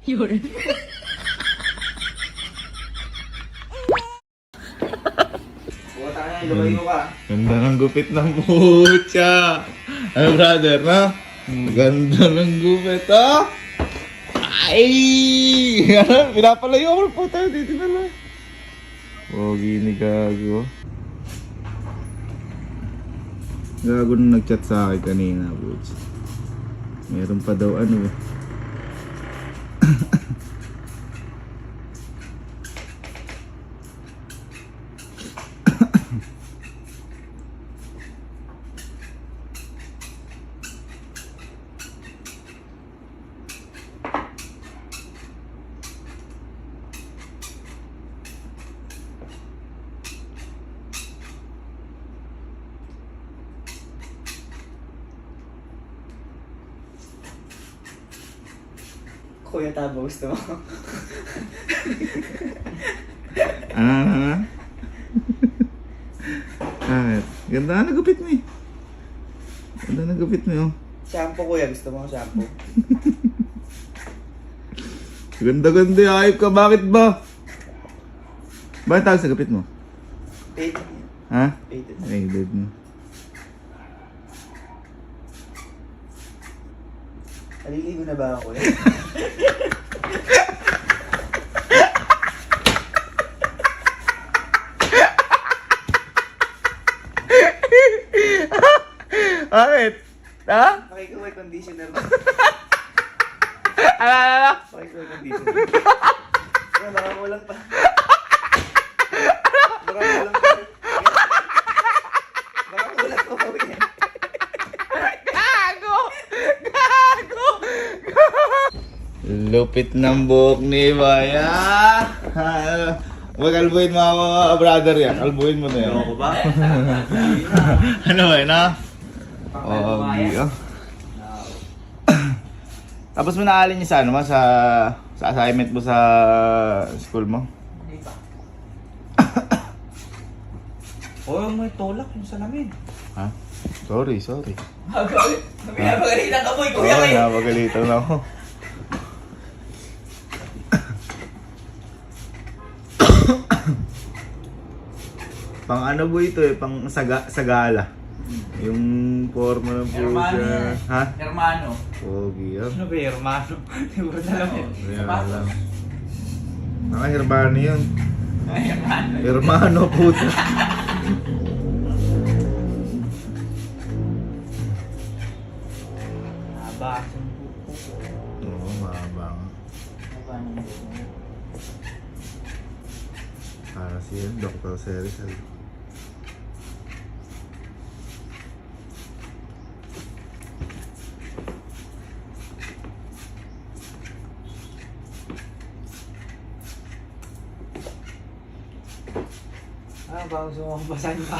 有人。Buta na, lumayo ka. Ganda ng gupit ng pucha. Ano brother, no? Ganda ng gupit, oh! Ay! Ano? Pinapalayo ako po tayo dito na lang. Pogi ni Gago. Gago na nag-chat sa akin kanina, Butch. Meron pa daw ano eh. Kuya Tabo, gusto mo? Ah. Ah, ganda na gupit mo eh. Ganda na gupit mo oh. Shampoo kuya, gusto mo shampoo? Ganda-ganda, ayop ka, bakit ba? Bakit tawag sa gupit mo? Faded. Ha? Faded. Faded mo. Naliligo na ba ako kuya? Bakit? Ha? Pakikuha conditioner. Ala. Pakikuha conditioner. Ano, nakakulang pa. Nakakulang pa. Nakakulang pa kuya. Lupit ng buhok ni Baya. Huwag kalbuhin mo ako, brother yan. Kalbuhin mo na yan. Ako ba? Ano ba yun, ha? Oh, oh. Tapos mo naalin niya sa ano mo, sa assignment mo sa school mo? Oh, may tolak yung salamin. Ha? Sorry. Napagalitan ka boy, kuya Oo, kayo. napagalitan na ako. Pang ano po ito eh, pang sagala. Yung forma ng Hermano pusa. yan. Ha? Hermano. Pogi yan. Ano ba yung hermano? Hindi ko alam yun. Kaya lang. Mga hermano yun. Ay, hermano. Hermano puta. Haba. Oo, mahaba nga. Haba ng buhok. Para siya, Dr. Serizal. Ah, bago sumabasahin pa.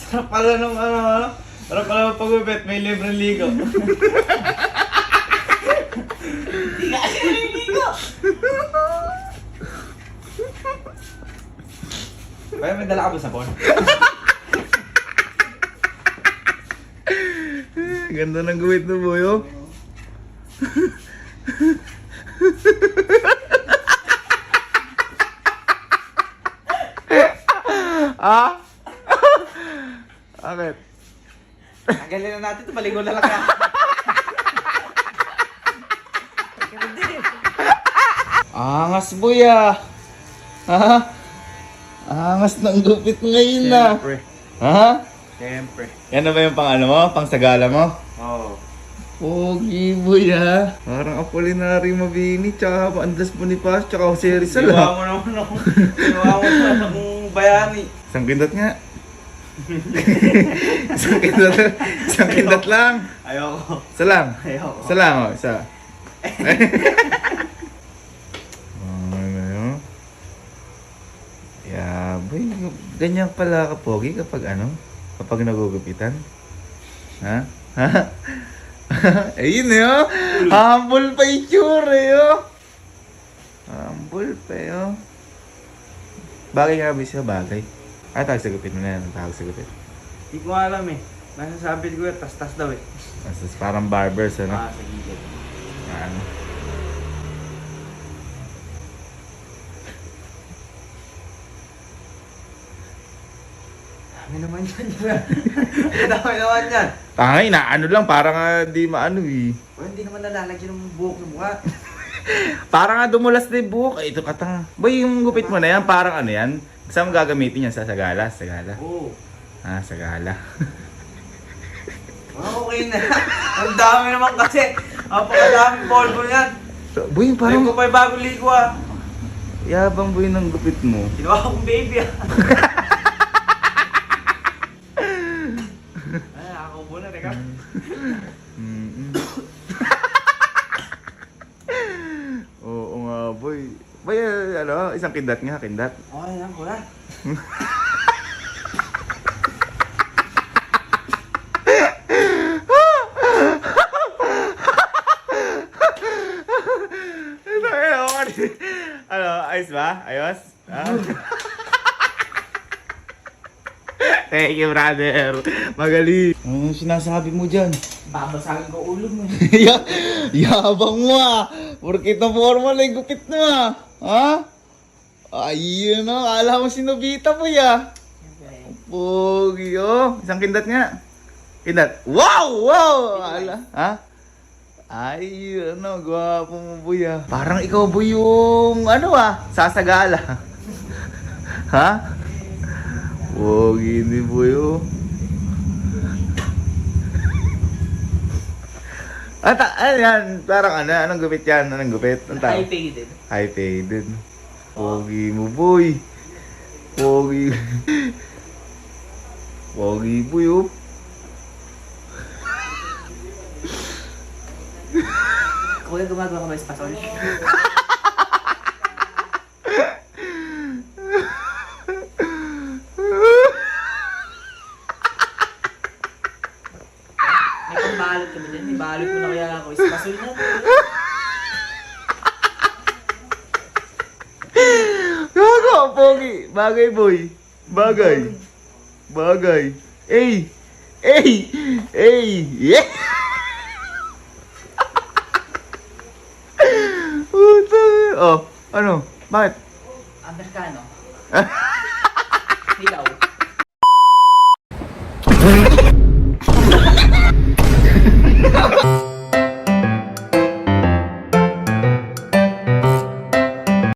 Sarap pala nung ano. Sarap pala pag-ubet, may libreng ligo. Hindi ka kasi naliligo. Kaya may dala ka ba sabon? Ganda ng guwit mo, boyo. Ah? Bakit? Tagalin na natin ito, maligo na lang ka. Angas, boya. Ha? Angas ng gupit ngayon na. Siyempre. Ha? Siyempre. Yan na ba yung pang ano mo? Pang sagala mo? Oo. Pogi, boya. Parang Apolinary Mabini, tsaka Andas Bonifacio, tsaka Jose Rizal. Iwa mo naman ako. Iwa mo naman akong bayani. Isang kindat nga. Isang kindat lang. Ayoko. Isa lang. Ayoko. Isa lang, oh. Isa. Ano yun? Yeah, boy. Ganyan pala ka, Pogi, kapag ano? Kapag nagugupitan? Ha? Ha? Ayun eh, oh. Humble pa yung tsura, eh, oh. Humble pa, oh. Bagay nga ba siya? Bagay. Ay, tawag sa gupit mo na yan. Tawag sa gupit. Hindi ko nga alam eh. Nasasabi ko yun, tas-tas daw eh. Tapos parang barbers, ano? Sa gilid. Yan. Dami naman yan. Dami naman yan. Tangay na, ano lang, parang di maano eh. O, hindi naman nalalagyan ng buhok sa mukha. Parang nga dumulas na yung buhok. Ito katanga. Boy, yung gupit mo na yan, parang ano yan? Saan mo gagamitin yan? Sa Sagala? Sagala? Oo. Ah, Sagala. Okay na. Ang dami naman kasi. Napakadaming polvo yan. Boy, Ayun parang ko pa yung bagong ligo ah. yabang boy ng gupit mo. Ginawa kong baby ah. Ay, nakakaubo na, teka. Mm-mm. Oo nga, boy. Boy, ano, isang kindat nga, kindat. Okay lang ko na. Ano, ayos ba? Ayos? Ah? Thank you, brother. Magaling. Ano yung sinasabi mo dyan? Babasagin ko ulo mo. Yabang mo ah. Porkit na formal ay gupit na ah. Ha? Ayun oh. Kala mo sinubita po ya. Pogi oh. Isang kindat nga. Kindat. Wow! Wow! Ala. Ha? Ay, ano, gwapo mo buya. Parang ikaw bu yung, ano ah, sasagala. Ha? Pogi ni buyo. Ano yan? Parang ano? Anong gupit yan? Anong gupit? Anong tawag? High faded. High faded. Pogi mo, boy. Pogi. Pogi, boy, oh. Kuya, gumagawa ka ba espasol? May pambalot kami dyan. May balot mo na kaya ako. Espasol na. Gago, pogi. Bagay, boy. Bagay. Bagay. Ey! Ey! Ey! Yeah! Puta. Oh, ano? Bakit? Amerikano. Hilaw.